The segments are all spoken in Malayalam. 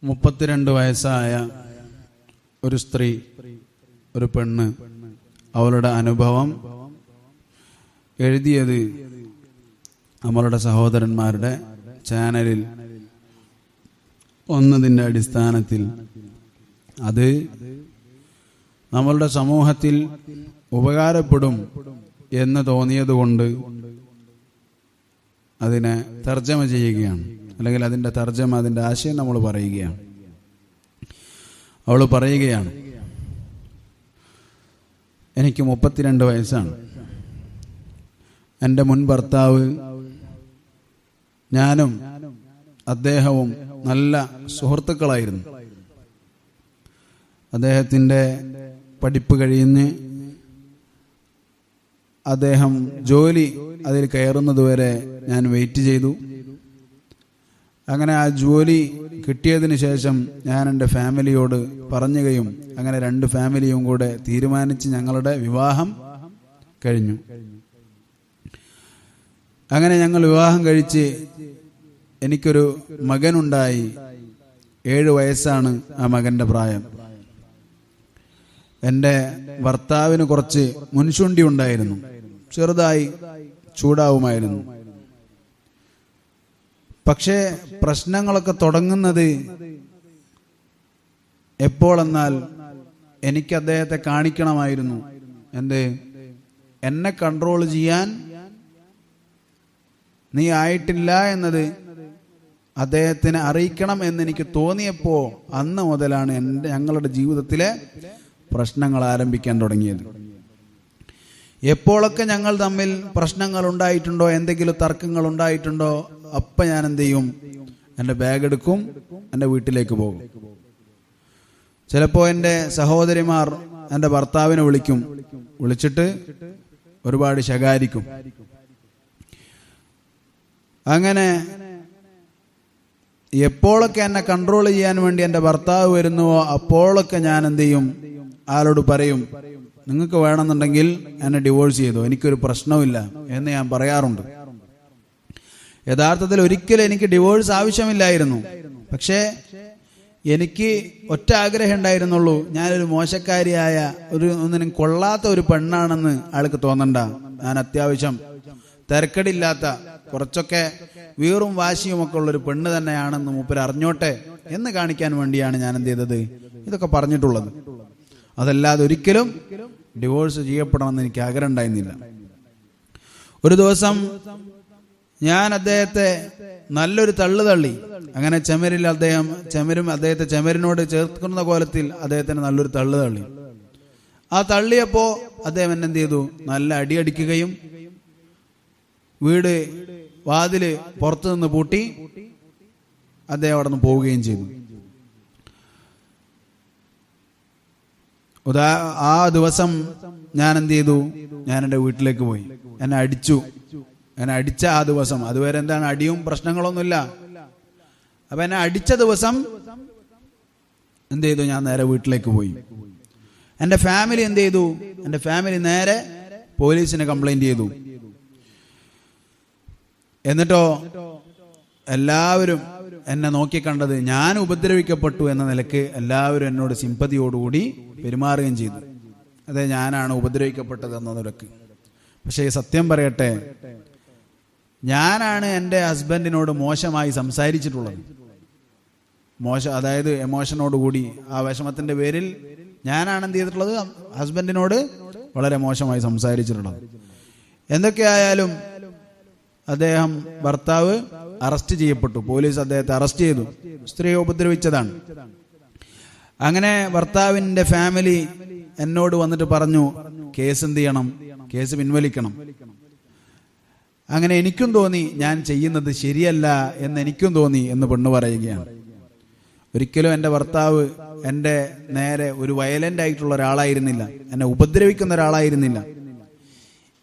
32 വയസ്സായ ഒരു സ്ത്രീ, ഒരു പെണ്ണ്, അവളുടെ അനുഭവം എഴുതിയത് നമ്മളുടെ സഹോദരന്മാരുടെ ചാനലിൽ ഒന്നതിൻ്റെ അടിസ്ഥാനത്തിൽ അത് നമ്മളുടെ സമൂഹത്തിൽ ഉപകാരപ്പെടും എന്ന് തോന്നിയതുകൊണ്ട് അതിനെ തർജ്ജമ ചെയ്യുകയാണ്, അല്ലെങ്കിൽ അതിൻ്റെ തർജ്ജമ, അതിൻ്റെ ആശയം നമ്മൾ പറയുകയാണ്. അവൾ പറയുകയാണ്, എനിക്ക് 32 വയസ്സാണ്. എൻ്റെ മുൻ ഭർത്താവ്, ഞാനും അദ്ദേഹവും നല്ല സുഹൃത്തുക്കളായിരുന്നു. അദ്ദേഹത്തിൻ്റെ പഠിപ്പ് കഴിഞ്ഞ് അദ്ദേഹം ജോലി അതിൽ കയറുന്നതുവരെ ഞാൻ വെയിറ്റ് ചെയ്തു. അങ്ങനെ ആ ജോലി കിട്ടിയതിന് ശേഷം ഞാൻ എൻ്റെ ഫാമിലിയോട് പറയുകയും അങ്ങനെ 2 ഫാമിലിയും കൂടെ തീരുമാനിച്ച് ഞങ്ങളുടെ വിവാഹം കഴിഞ്ഞു. അങ്ങനെ ഞങ്ങൾ വിവാഹം കഴിച്ച് എനിക്കൊരു മകനുണ്ടായി. 7 വയസ്സാണ് ആ മകൻ്റെ പ്രായം. എൻ്റെ ഭർത്താവിന് കുറച്ച് മുൻചുണ്ടി ഉണ്ടായിരുന്നു, ചെറുതായി ചൂടാവുമായിരുന്നു. പക്ഷേ പ്രശ്നങ്ങളൊക്കെ തുടങ്ങുന്നത് എപ്പോഴെന്നാൽ എനിക്ക് അദ്ദേഹത്തെ കാണിക്കണമായിരുന്നു. എന്നെ കൺട്രോൾ ചെയ്യാൻ നീ ആയിട്ടില്ല എന്നത് അദ്ദേഹത്തിനെ അറിയിക്കണം എന്നെനിക്ക് തോന്നിയപ്പോൾ അന്ന് മുതലാണ് ഞങ്ങളുടെ ജീവിതത്തിലെ പ്രശ്നങ്ങൾ ആരംഭിക്കാൻ തുടങ്ങിയത്. എപ്പോഴൊക്കെ ഞങ്ങൾ തമ്മിൽ പ്രശ്നങ്ങൾ ഉണ്ടായിട്ടുണ്ടോ, എന്തെങ്കിലും തർക്കങ്ങൾ ഉണ്ടായിട്ടുണ്ടോ, അപ്പം ഞാൻ എന്ത് ചെയ്യും, എൻ്റെ ബാഗ് എടുക്കും, എൻ്റെ വീട്ടിലേക്ക് പോകും. ചിലപ്പോൾ എൻ്റെ സഹോദരിമാർ എൻ്റെ ഭർത്താവിനെ വിളിച്ചിട്ട് ഒരുപാട് ശകാരിക്കും. അങ്ങനെ എപ്പോഴൊക്കെ എന്നെ കൺട്രോൾ ചെയ്യാൻ വേണ്ടി എൻ്റെ ഭർത്താവ് വരുന്നുവോ അപ്പോഴൊക്കെ ഞാൻ എന്ത് ചെയ്യും, ആളോട് പറയും, നിങ്ങൾക്ക് വേണമെന്നുണ്ടെങ്കിൽ എന്നെ ഡിവോഴ്സ് ചെയ്തോ, എനിക്കൊരു പ്രശ്നവുമില്ല എന്ന് ഞാൻ പറയാറുണ്ട്. യഥാർത്ഥത്തിൽ ഒരിക്കലും എനിക്ക് ഡിവോഴ്സ് ആവശ്യമില്ലായിരുന്നു. പക്ഷേ എനിക്ക് ഒറ്റ ആഗ്രഹം ഉണ്ടായിരുന്നുള്ളൂ, ഞാനൊരു മോശക്കാരിയായ, ഒന്നിനും കൊള്ളാത്ത ഒരു പെണ്ണാണെന്ന് ആൾക്ക് തോന്നണ്ട. ഞാൻ അത്യാവശ്യം തിരക്കടില്ലാത്ത, കുറച്ചൊക്കെ വീറും വാശിയുമൊക്കെ ഉള്ളൊരു പെണ്ണ് തന്നെയാണെന്ന് മൂപ്പര് അറിഞ്ഞോട്ടെ എന്ന് കാണിക്കാൻ വേണ്ടിയാണ് ഞാൻ എന്ത് ചെയ്തത്, ഇതൊക്കെ പറഞ്ഞിട്ടുള്ളത്. അതല്ലാതെ ഒരിക്കലും ഡിവോഴ്സ് ചെയ്യപ്പെടണമെന്ന് എനിക്ക് ആഗ്രഹം ഉണ്ടായിരുന്നില്ല. ഒരു ദിവസം ഞാൻ അദ്ദേഹത്തെ നല്ലൊരു തള്ളി. അങ്ങനെ അദ്ദേഹത്തെ ചെമരിനോട് ചേർക്കുന്ന കോലത്തിൽ അദ്ദേഹത്തിന് നല്ലൊരു തള്ളി. ആ തള്ളിയപ്പോ അദ്ദേഹം എന്നെ എന്ത് ചെയ്തു, നല്ല അടിയടിക്കുകയും വീട് വാതില് പുറത്തു നിന്ന് പൂട്ടി അദ്ദേഹം അവിടെ നിന്ന് പോവുകയും ചെയ്തു. ആ ദിവസം ഞാൻ എന്ത് ചെയ്തു, ഞാൻ എൻ്റെ വീട്ടിലേക്ക് പോയി. എന്നെ അടിച്ച ആ ദിവസം, അതുവരെ എന്താണ് അടിയും പ്രശ്നങ്ങളൊന്നുമില്ല. അപ്പൊ എന്നെ അടിച്ച ദിവസം എന്ത് ചെയ്തു, ഞാൻ നേരെ വീട്ടിലേക്ക് പോയി. എൻ്റെ ഫാമിലി എന്ത് ചെയ്തു, എൻ്റെ ഫാമിലി നേരെ പോലീസിന് കംപ്ലൈന്റ് ചെയ്തു. എന്നിട്ടോ എല്ലാവരും എന്നെ നോക്കിക്കണ്ടത് ഞാൻ ഉപദ്രവിക്കപ്പെട്ടു എന്ന നിലക്ക് എല്ലാവരും എന്നോട് സിമ്പതിയോടുകൂടി പെരുമാറുകയും ചെയ്തു. അതെ, ഞാനാണ് ഉപദ്രവിക്കപ്പെട്ടത് എന്ന നിലക്ക്. പക്ഷേ സത്യം പറയട്ടെ, ഞാനാണ് എൻ്റെ ഹസ്ബൻഡിനോട് മോശമായി സംസാരിച്ചിട്ടുള്ളത്. അതായത് എമോഷനോടുകൂടി, ആ വിഷമത്തിന്റെ പേരിൽ ഞാനാണ് എന്ത് ചെയ്തിട്ടുള്ളത്, ഹസ്ബൻഡിനോട് വളരെ മോശമായി സംസാരിച്ചിട്ടുള്ളത്. എന്തൊക്കെയായാലും ഭർത്താവ് അറസ്റ്റ് ചെയ്യപ്പെട്ടു. പോലീസ് അദ്ദേഹത്തെ അറസ്റ്റ് ചെയ്തു. സ്ത്രീയെ ഉപദ്രവിച്ചതാണ്. അങ്ങനെ ഭർത്താവിന്റെ ഫാമിലി എന്നോട് വന്നിട്ട് പറഞ്ഞു, കേസ് എന്ത് ചെയ്യണം, കേസ് പിൻവലിക്കണം. അങ്ങനെ എനിക്കും തോന്നി ഞാൻ ചെയ്യുന്നത് ശരിയല്ല എന്ന് എനിക്കും തോന്നി എന്ന് പെണ്ണ് പറയുകയാണ്. ഒരിക്കലും എൻ്റെ ഭർത്താവ് എൻ്റെ നേരെ ഒരു വയലന്റ് ആയിട്ടുള്ള ഒരാളായിരുന്നില്ല, എന്നെ ഉപദ്രവിക്കുന്ന ഒരാളായിരുന്നില്ല.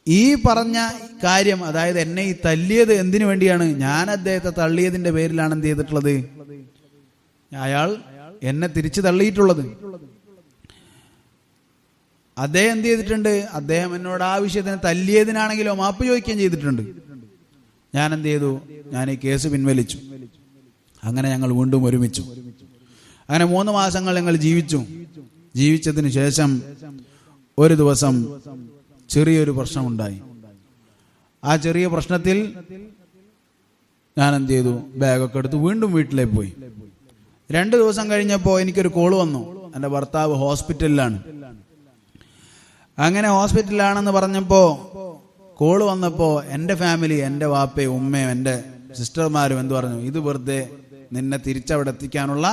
ഈ പറഞ്ഞ കാര്യം, അതായത് എന്നെ ഈ തല്ലിയത് എന്തിനു വേണ്ടിയാണ്, ഞാൻ അദ്ദേഹത്തെ തള്ളിയതിന്റെ പേരിലാണ് എന്ത് ചെയ്തിട്ടുള്ളത്, അയാൾ എന്നെ തിരിച്ചു തള്ളിയിട്ടുള്ളത്. അദ്ദേഹം എന്ത് ചെയ്തിട്ടുണ്ട്, അദ്ദേഹം എന്നോട് ആ വിഷയത്തിന് തല്ലിയതിനാണെങ്കിലോ മാപ്പ് ചോദിക്കുകയും ചെയ്തിട്ടുണ്ട്. ഞാൻ എന്ത് ചെയ്തു, ഞാൻ ഈ കേസ് പിൻവലിച്ചു. അങ്ങനെ ഞങ്ങൾ വീണ്ടും ഒരുമിച്ചു. അങ്ങനെ 3 മാസങ്ങൾ ഞങ്ങൾ ജീവിച്ചതിന് ശേഷം ഒരു ദിവസം ചെറിയൊരു പ്രശ്നമുണ്ടായി. ആ ചെറിയ പ്രശ്നത്തിൽ ഞാൻ എന്ത് ചെയ്തു, ബാഗൊക്കെ എടുത്ത് വീണ്ടും വീട്ടിലേക്ക് പോയി. 2 ദിവസം കഴിഞ്ഞപ്പോൾ എനിക്കൊരു കോള് വന്നു, എൻ്റെ ഭർത്താവ് ഹോസ്പിറ്റലിലാണ്. അങ്ങനെ ഹോസ്പിറ്റലിലാണെന്ന് പറഞ്ഞപ്പോൾ കോള് വന്നപ്പോൾ എൻ്റെ ഫാമിലി, എൻ്റെ വാപ്പയും ഉമ്മയും എൻ്റെ സിസ്റ്റർമാരും എന്ത് പറഞ്ഞു, ഇത് വെറുതെ നിന്നെ തിരിച്ചവിടെ എത്തിക്കാനുള്ള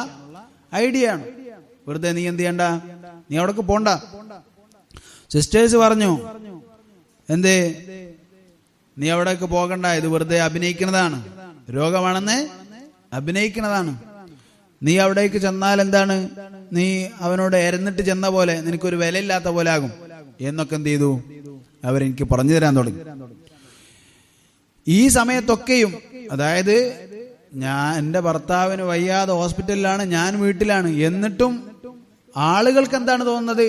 ഐഡിയ ആണ്, വെറുതെ നീ എന്ത് ചെയ്യണ്ട, നീ അവിടേക്ക് പോണ്ട. സിസ്റ്റേഴ്സ് പറഞ്ഞു, എന്തേ നീ അവിടേക്ക് പോകണ്ട, ഇത് വെറുതെ അഭിനയിക്കുന്നതാണ്, രോഗമാണെന്ന് അഭിനയിക്കുന്നതാണ്. നീ അവിടേക്ക് ചെന്നാൽ എന്താണ്, നീ അവനോട് എരന്നിട്ട് ചെന്ന പോലെ നിനക്കൊരു വിലയില്ലാത്ത പോലെ ആകും എന്നൊക്കെ എന്ത് ചെയ്തു അവരെനിക്ക് പറഞ്ഞു തരാൻ തുടങ്ങി. ഈ സമയത്തൊക്കെയും, അതായത് എൻ്റെ ഭർത്താവിന് വയ്യാതെ ഹോസ്പിറ്റലിലാണ്, ഞാൻ വീട്ടിലാണ്, എന്നിട്ടും ആളുകൾക്ക് എന്താണ് തോന്നുന്നത്,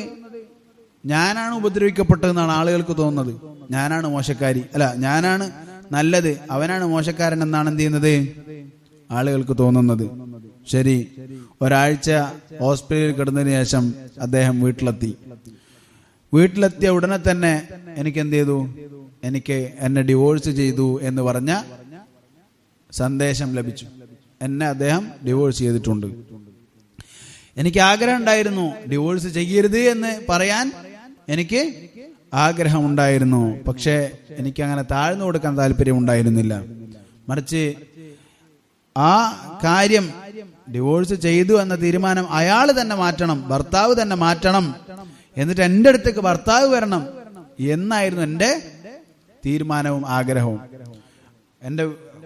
ഞാനാണ് ഉപദ്രവിക്കപ്പെട്ടതെന്നാണ് ആളുകൾക്ക് തോന്നുന്നത്. ഞാനാണ് മോശക്കാരി, അല്ല ഞാനാണ് നല്ലത്, അവനാണ് മോശക്കാരൻ എന്നാണ് എന്ത് ചെയ്യുന്നത് ആളുകൾക്ക് തോന്നുന്നത്. ശരി, ഒരാഴ്ച ഹോസ്പിറ്റലിൽ കിടന്നതിന് ശേഷം അദ്ദേഹം വീട്ടിലെത്തിയ ഉടനെ തന്നെ എനിക്ക് എന്ത് ചെയ്തു, എന്നെ ഡിവോഴ്സ് ചെയ്തു എന്ന് പറഞ്ഞ സന്ദേശം ലഭിച്ചു. എന്നെ അദ്ദേഹം ഡിവോഴ്സ് ചെയ്തിട്ടുണ്ട്. എനിക്ക് ആഗ്രഹം ഉണ്ടായിരുന്നു, ഡിവോഴ്സ് ചെയ്യരുത് എന്ന് പറയാൻ എനിക്ക് ആഗ്രഹമുണ്ടായിരുന്നു. പക്ഷേ എനിക്കങ്ങനെ താഴ്ന്നു കൊടുക്കാൻ താല്പര്യം ഉണ്ടായിരുന്നില്ല. മറിച്ച് ആ കാര്യം, ഡിവോഴ്സ് ചെയ്തു എന്ന തീരുമാനം അയാൾ തന്നെ മാറ്റണം, ഭർത്താവ് തന്നെ മാറ്റണം, എന്നിട്ട് എൻ്റെ അടുത്തേക്ക് ഭർത്താവ് വരണം എന്നായിരുന്നു എൻ്റെ തീരുമാനവും ആഗ്രഹവും. എൻ്റെ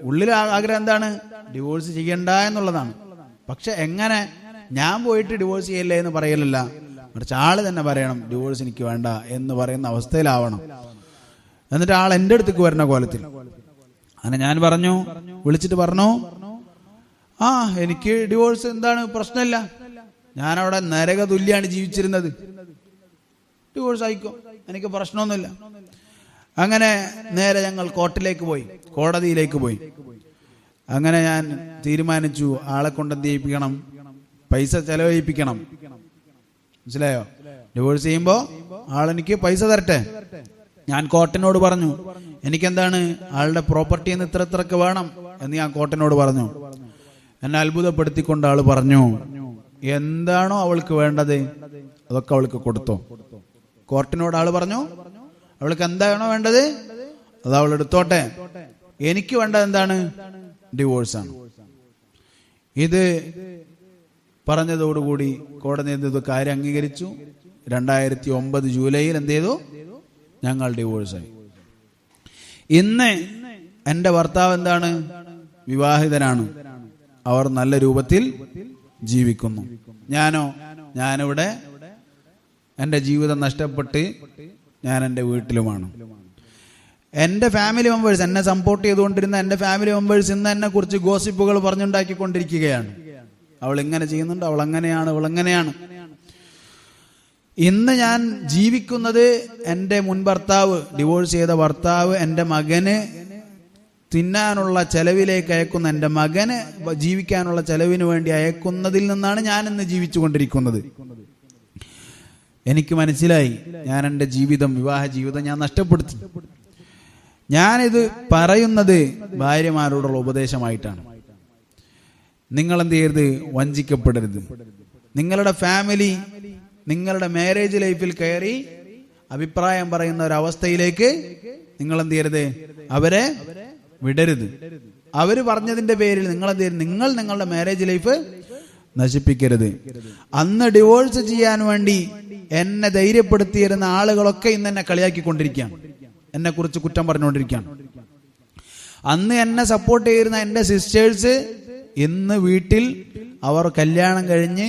ഉള്ളിലെ ആഗ്രഹം എന്താണ്, ഡിവോഴ്സ് ചെയ്യണ്ട എന്നുള്ളതാണ്. പക്ഷെ എങ്ങനെ, ഞാൻ പോയിട്ട് ഡിവോഴ്സ് ചെയ്യല്ലേ എന്ന് പറയലല്ല, മറിച്ച് ആള് തന്നെ പറയണം ഡിവോഴ്സ് എനിക്ക് വേണ്ട എന്ന് പറയുന്ന അവസ്ഥയിലാവണം. എന്നിട്ട് ആൾ എൻ്റെ അടുത്തേക്ക് വരുന്ന കോലത്തിൽ. അങ്ങനെ ഞാൻ വിളിച്ചിട്ട് പറഞ്ഞു, ആ എനിക്ക് ഡിവോഴ്സ് എന്താണ് പ്രശ്നമില്ല, ഞാനവിടെ നരക തുല്യാണ് ജീവിച്ചിരുന്നത്, ഡിവോഴ്സ് ആയിക്കോ, എനിക്ക് പ്രശ്നമൊന്നുമില്ല. അങ്ങനെ നേരെ ഞങ്ങൾ കോടതിയിലേക്ക് പോയി. അങ്ങനെ ഞാൻ തീരുമാനിച്ചു, ആളെ കൊണ്ട് എന്ത് ചെയ്യിപ്പിക്കണം, പൈസ ചെലവഴിപ്പിക്കണം. മനസ്സിലായോ? ഡിവോഴ്സ് ചെയ്യുമ്പോൾ ആളെനിക്ക് പൈസ തരട്ടെ. ഞാൻ കോർട്ടിനോട് പറഞ്ഞു, എനിക്കെന്താണ് ആളുടെ പ്രോപ്പർട്ടി എന്ന് ഇത്രക്ക് വേണം എന്ന് ഞാൻ കോർട്ടിനോട് പറഞ്ഞു. എന്നെ അത്ഭുതപ്പെടുത്തിക്കൊണ്ട് ആള് പറഞ്ഞു, എന്താണോ അവൾക്ക് വേണ്ടത് അതൊക്കെ അവൾക്ക് കൊടുത്തോ. കോർട്ടിനോട് ആള് പറഞ്ഞു, അവൾക്ക് എന്താണോ വേണ്ടത് അത് അവൾ എടുത്തോട്ടെ, എനിക്ക് വേണ്ടത് എന്താണ്, ഡിവോഴ്സാണ്. ഇത് പറഞ്ഞതോടുകൂടി കോടതി എന്ത് ചെയ്തു, കാര്യം അംഗീകരിച്ചു. 2009 ജൂലൈയിൽ എന്ത് ചെയ്തു, ഞങ്ങൾ ഡിവോഴ്സായി. ഇന്ന് എൻ്റെ ഭർത്താവ് എന്താണ്, വിവാഹിതനാണ്, അവർ നല്ല രൂപത്തിൽ ജീവിക്കുന്നു. ഞാനിവിടെ എൻ്റെ ജീവിതം നഷ്ടപ്പെട്ട് ഞാൻ എൻ്റെ വീട്ടിലുമാണ്. എൻ്റെ ഫാമിലി മെമ്പേഴ്സ്, എന്നെ സപ്പോർട്ട് ചെയ്തുകൊണ്ടിരുന്ന എൻ്റെ ഫാമിലി മെമ്പേഴ്സ് ഇന്ന് എന്നെ കുറിച്ച് ഗോസിപ്പുകൾ പറഞ്ഞുണ്ടാക്കിക്കൊണ്ടിരിക്കുകയാണ്. അവൾ ഇങ്ങനെ ചെയ്യുന്നുണ്ട്, അവൾ അങ്ങനെയാണ്, അവൾ എങ്ങനെയാണ്. ഇന്ന് ഞാൻ ജീവിക്കുന്നത് എൻ്റെ മുൻ ഭർത്താവ്, ഡിവോഴ്സ് ചെയ്ത ഭർത്താവ് എൻ്റെ മകന് തിന്നാനുള്ള ചെലവിലേക്ക് അയക്കുന്ന, എൻ്റെ മകന് ജീവിക്കാനുള്ള ചെലവിന് വേണ്ടി അയക്കുന്നതിൽ നിന്നാണ് ഞാൻ ഇന്ന് ജീവിച്ചു കൊണ്ടിരിക്കുന്നത്. എനിക്ക് മനസ്സിലായി, ഞാൻ എൻ്റെ വിവാഹ ജീവിതം ഞാൻ നഷ്ടപ്പെടുത്തി. ഞാനിത് പറയുന്നത് ഭാര്യമാരോടുള്ള ഉപദേശമായിട്ടാണ്. നിങ്ങൾ എന്ത് ചെയ്യരുത്, വഞ്ചിക്കപ്പെടരുത്. നിങ്ങളുടെ ഫാമിലി നിങ്ങളുടെ മാരേജ് ലൈഫിൽ കയറി അഭിപ്രായം പറയുന്ന ഒരവസ്ഥയിലേക്ക് നിങ്ങൾ എന്ത് ചെയ്യരുത്, അവരെ വിടരുത്. അവര് പറഞ്ഞതിന്റെ പേരിൽ നിങ്ങൾ എന്ത് ചെയ്യരുത്, നിങ്ങൾ നിങ്ങളുടെ മാരേജ് ലൈഫ് നശിപ്പിക്കരുത്. അന്ന് ഡിവോഴ്സ് ചെയ്യാൻ വേണ്ടി എന്നെ ധൈര്യപ്പെടുത്തിയിരുന്ന ആളുകളൊക്കെ ഇന്ന് എന്നെ കളിയാക്കിക്കൊണ്ടിരിക്കുകയാണ്, എന്നെ കുറിച്ച് കുറ്റം പറഞ്ഞുകൊണ്ടിരിക്കുകയാണ്. അന്ന് എന്നെ സപ്പോർട്ട് ചെയ്തിരുന്ന എൻ്റെ സിസ്റ്റേഴ്സ് ഇന്ന് വീട്ടിൽ അവർ കല്യാണം കഴിഞ്ഞ്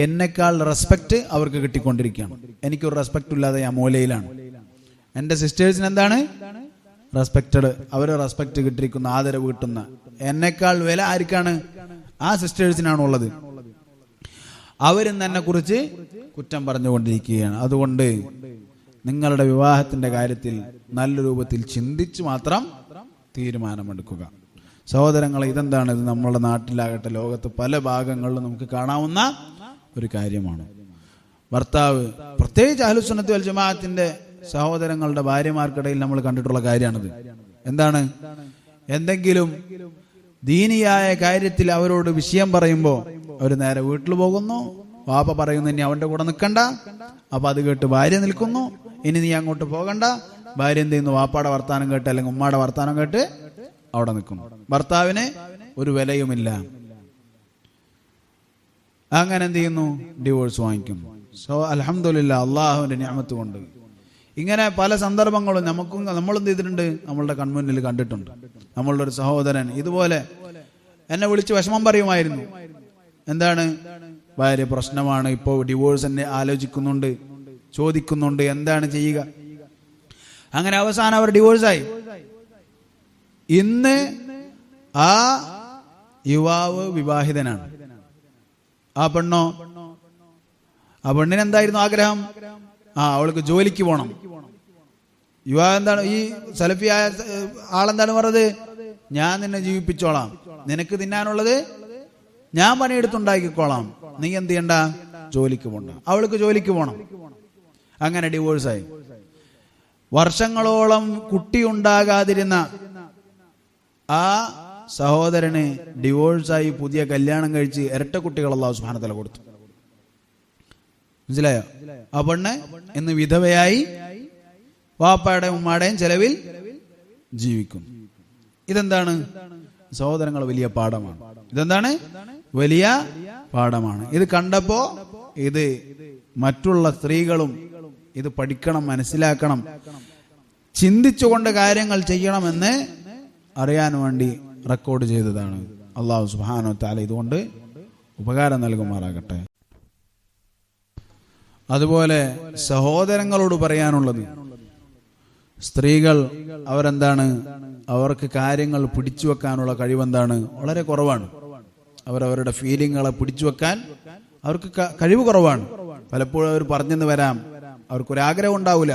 എന്നെക്കാൾ റെസ്പെക്ട് അവർക്ക് കിട്ടിക്കൊണ്ടിരിക്കുകയാണ്. എനിക്കൊരു റെസ്പെക്ട് ഇല്ലാതെ ഞാൻ മൂലയിലാണ്. എൻ്റെ സിസ്റ്റേഴ്സിന് എന്താണ് റെസ്പെക്റ്റഡ്, അവർ റെസ്പെക്ട് കിട്ടിയിരിക്കുന്ന, ആദരവ് കിട്ടുന്ന, എന്നെക്കാൾ വില ആർക്കാണ്, ആ സിസ്റ്റേഴ്സിനാണുള്ളത്. അവരിന്ന് എന്നെ കുറിച്ച് കുറ്റം പറഞ്ഞുകൊണ്ടിരിക്കുകയാണ്. അതുകൊണ്ട് നിങ്ങളുടെ വിവാഹത്തിന്റെ കാര്യത്തിൽ നല്ല രൂപത്തിൽ ചിന്തിച്ച് മാത്രം തീരുമാനമെടുക്കുക. സഹോദരങ്ങളെ, ഇതെന്താണ്? ഇത് നമ്മുടെ നാട്ടിലാകട്ടെ ലോകത്ത് പല ഭാഗങ്ങളിലും നമുക്ക് കാണാവുന്ന ഒരു കാര്യമാണ്. ഭർത്താവ്, പ്രത്യേകിച്ച് അഹ്ലുസുന്നത്തി വൽ ജമാഅത്തിന്റെ സഹോദരങ്ങളുടെ ഭാര്യമാർക്കിടയിൽ നമ്മൾ കണ്ടിട്ടുള്ള കാര്യമാണിത്. എന്താണ്? എന്തെങ്കിലും ദീനിയായ കാര്യത്തിൽ അവരോട് വിഷയം പറയുമ്പോൾ അവർ നേരെ വീട്ടിൽ പോകുന്നു. വാപ്പ പറയുന്നു ഇനി അവന്റെ കൂടെ നിൽക്കണ്ട. അപ്പൊ അത് കേട്ട് ഭാര്യ നിൽക്കുന്നു, ഇനി നീ അങ്ങോട്ട് പോകണ്ട. ഭാര്യ എന്ത് ചെയ്യുന്നു? വാപ്പാടെ വർത്താനം കേട്ട് അല്ലെങ്കിൽ ഉമ്മാടെ വർത്താനം കേട്ട് അവിടെ നിൽക്കുന്നു. ഭർത്താവിന് ഒരു വിലയുമില്ല. അങ്ങനെ എന്ത് ചെയ്യുന്നു? ഡിവോഴ്സ് വാങ്ങിക്കുന്നു. സോ അൽഹംദുലില്ലാ, അള്ളാഹുവിന്റെ നിഅമത്ത് കൊണ്ട് ഇങ്ങനെ പല സന്ദർഭങ്ങളും നമ്മളെന്ത് ചെയ്തിട്ടുണ്ട്? നമ്മളുടെ കൺമുന്നിൽ കണ്ടിട്ടുണ്ട്. നമ്മളുടെ ഒരു സഹോദരൻ ഇതുപോലെ എന്നെ വിളിച്ച് വിഷമം പറയുമായിരുന്നു. എന്താണ്? ഭാര്യ പ്രശ്നമാണ്, ഇപ്പോൾ ഡിവോഴ്സ് എന്നെ ആലോചിക്കുന്നുണ്ട്, ചോദിക്കുന്നുണ്ട്, എന്താണ് ചെയ്യുക? അങ്ങനെ അവസാനം അവർ ഡിവോഴ്സായി. ഇന്ന് ആ യുവാവ് വിവാഹിതനാണ്. ആ പെണ്ണോ? ആ പെണ്ണിന് എന്തായിരുന്നു ആഗ്രഹം? അവൾക്ക് ജോലിക്ക് പോകണം. യുവാവ് എന്താണ്? ഈ സലഫിയായ ആളെന്താണ് പറഞ്ഞത്? ഞാൻ നിന്നെ ജീവിപ്പിച്ചോളാം, നിനക്ക് തിന്നാനുള്ളത് ഞാൻ പണിയെടുത്തുണ്ടാക്കിക്കോളാം, നീ എന്ത് ചെയ്യണ്ട? ജോലിക്ക് പോകണ്ട. അവൾക്ക് ജോലിക്ക് പോകണം. അങ്ങനെ ഡിവോഴ്സായി. വർഷങ്ങളോളം കുട്ടി ഉണ്ടാകാതിരുന്ന ആ സഹോദരന് ഡിവോഴ്സായി പുതിയ കല്യാണം കഴിച്ച് ഇരട്ട കുട്ടികൾ അല്ലാഹു സുബ്ഹാനഹു വ തആല കൊടുത്തു. മനസ്സിലായോ? ആ പെണ്ണ് ഇന്ന് വിധവയായി വാപ്പയുടെയും ഉമ്മാടെയും ചെലവിൽ ജീവിക്കുന്നു. ഇതെന്താണ് സഹോദരങ്ങൾ? വലിയ പാഠമാണ്. ഇതെന്താണ്? വലിയ പാഠമാണ്. ഇത് കണ്ടപ്പോ ഇത് മറ്റുള്ള സ്ത്രീകളും ഇത് പഠിക്കണം, മനസ്സിലാക്കണം, ചിന്തിച്ചുകൊണ്ട് കാര്യങ്ങൾ ചെയ്യണമെന്ന് അറിയാൻ വേണ്ടി റെക്കോർഡ് ചെയ്തതാണ്. അല്ലാഹു സുബ്ഹാനഹു വ തആല ഇതുകൊണ്ട് ഉപകാരം നൽകുമാറാകട്ടെ. അതുപോലെ സഹോദരങ്ങളോട് പറയാനുള്ളത്, സ്ത്രീകൾ അവരെന്താണ്? അവർക്ക് കാര്യങ്ങൾ പിടിച്ചു വെക്കാനുള്ള കഴിവെന്താണ്? വളരെ കുറവാണ്. അവരവരുടെ ഫീലിങ്ങുകളെ പിടിച്ചു വെക്കാൻ അവർക്ക് കഴിവ് കുറവാണ്. പലപ്പോഴും അവർ പറഞ്ഞെന്ന് വരാം, അവർക്കൊരാഗ്രഹം ഉണ്ടാവില്ല.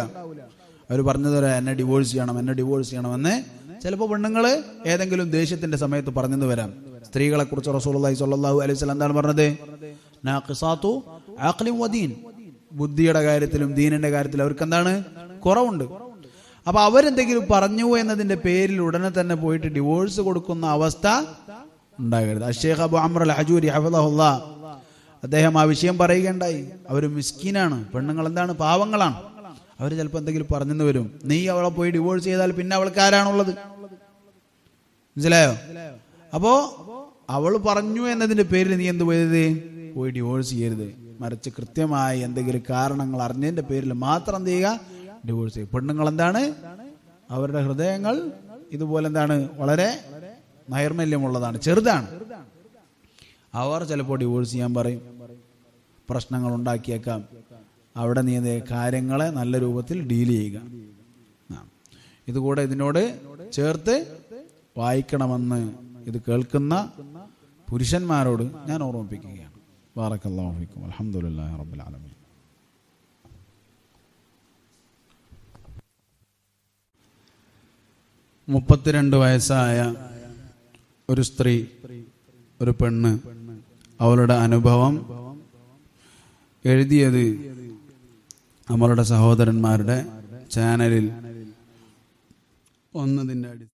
അവർ പറഞ്ഞത് വരാം, എന്നെ ഡിവോഴ്സ് ചെയ്യണം, എന്നെ ഡിവോഴ്സ് ചെയ്യണമെന്ന്. ചിലപ്പോൾ പെണ്ണുങ്ങൾ ഏതെങ്കിലും ദേഷ്യത്തിന്റെ സമയത്ത് പറഞ്ഞെന്ന് വരാം. സ്ത്രീകളെ കുറിച്ച് റസൂലുള്ളാഹി സ്വല്ലല്ലാഹു അലൈഹി വസല്ലം എന്താണ് പറഞ്ഞത്? നാഖിസാതു അഖ്ലിൻ വദീൻ. ബുദ്ധിയുടെ കാര്യത്തിലും ദീനിന്റെ കാര്യത്തിലും അവർക്ക് എന്താണ്? കുറവുണ്ട്. അപ്പൊ അവരെന്തെങ്കിലും പറഞ്ഞു എന്നതിന്റെ പേരിൽ ഉടനെ തന്നെ പോയിട്ട് ഡിവോഴ്സ് കൊടുക്കുന്ന അവസ്ഥ ഉണ്ടാകരുത്. അഷ്ശൈഖ് അബു അംർ അൽ ഹജൂരി ഹഫിളഹുല്ലാഹ് അദ്ദേഹം ആ വിഷയം പറയുകയുണ്ടായി. അവർ മിസ്കീനാണ്, പെണ്ണുങ്ങൾ എന്താണ്? പാവങ്ങളാണ്. അവർ ചിലപ്പോൾ എന്തെങ്കിലും പറഞ്ഞെന്ന് വരും. നീ അവളെ പോയി ഡിവോഴ്സ് ചെയ്താൽ പിന്നെ അവൾക്ക് ആരാണുള്ളത്? മനസ്സിലായോ? അപ്പോ അവൾ പറഞ്ഞു എന്നതിന്റെ പേരിൽ നീ എന്ത് ചെയ്യരുത്? പോയി ഡിവോഴ്സ് ചെയ്യരുത്. മറിച്ച് കൃത്യമായി എന്തെങ്കിലും കാരണങ്ങൾ അറിഞ്ഞതിന്റെ പേരിൽ മാത്രം എന്ത് ചെയ്യുക? ഡിവോഴ്സ് ചെയ്യും. പെണ്ണുങ്ങൾ എന്താണ്? അവരുടെ ഹൃദയങ്ങൾ ഇതുപോലെ എന്താണ്? വളരെ നൈർമല്യമുള്ളതാണ്, ചെറുതാണ്. അവർ ചിലപ്പോൾ ഡിവോഴ്സ് ചെയ്യാൻ പറയും, പ്രശ്നങ്ങൾ ഉണ്ടാക്കിയേക്കാം. അവിടെ നീ കാര്യങ്ങളെ നല്ല രൂപത്തിൽ ഡീൽ ചെയ്യുക. ഇതുകൂടെ ഇതിനോട് ചേർത്ത് വായിക്കണമെന്ന് ഇത് കേൾക്കുന്ന പുരുഷന്മാരോട് ഞാൻ ഓർമ്മിപ്പിക്കുകയാണ്. ബാറക്കല്ലാഹു ഫീക്കും. അൽഹംദുലില്ലാഹി റബ്ബിൽ ആലമീൻ. മുപ്പത്തിരണ്ട് വയസ്സായ ഒരു സ്ത്രീ, ഒരു പെണ്ണ്, അവളുടെ അനുഭവം എഴുതിയത് നമ്മളുടെ സഹോദരന്മാരുടെ ചാനലിൽ ഒന്നതിൻ്റെ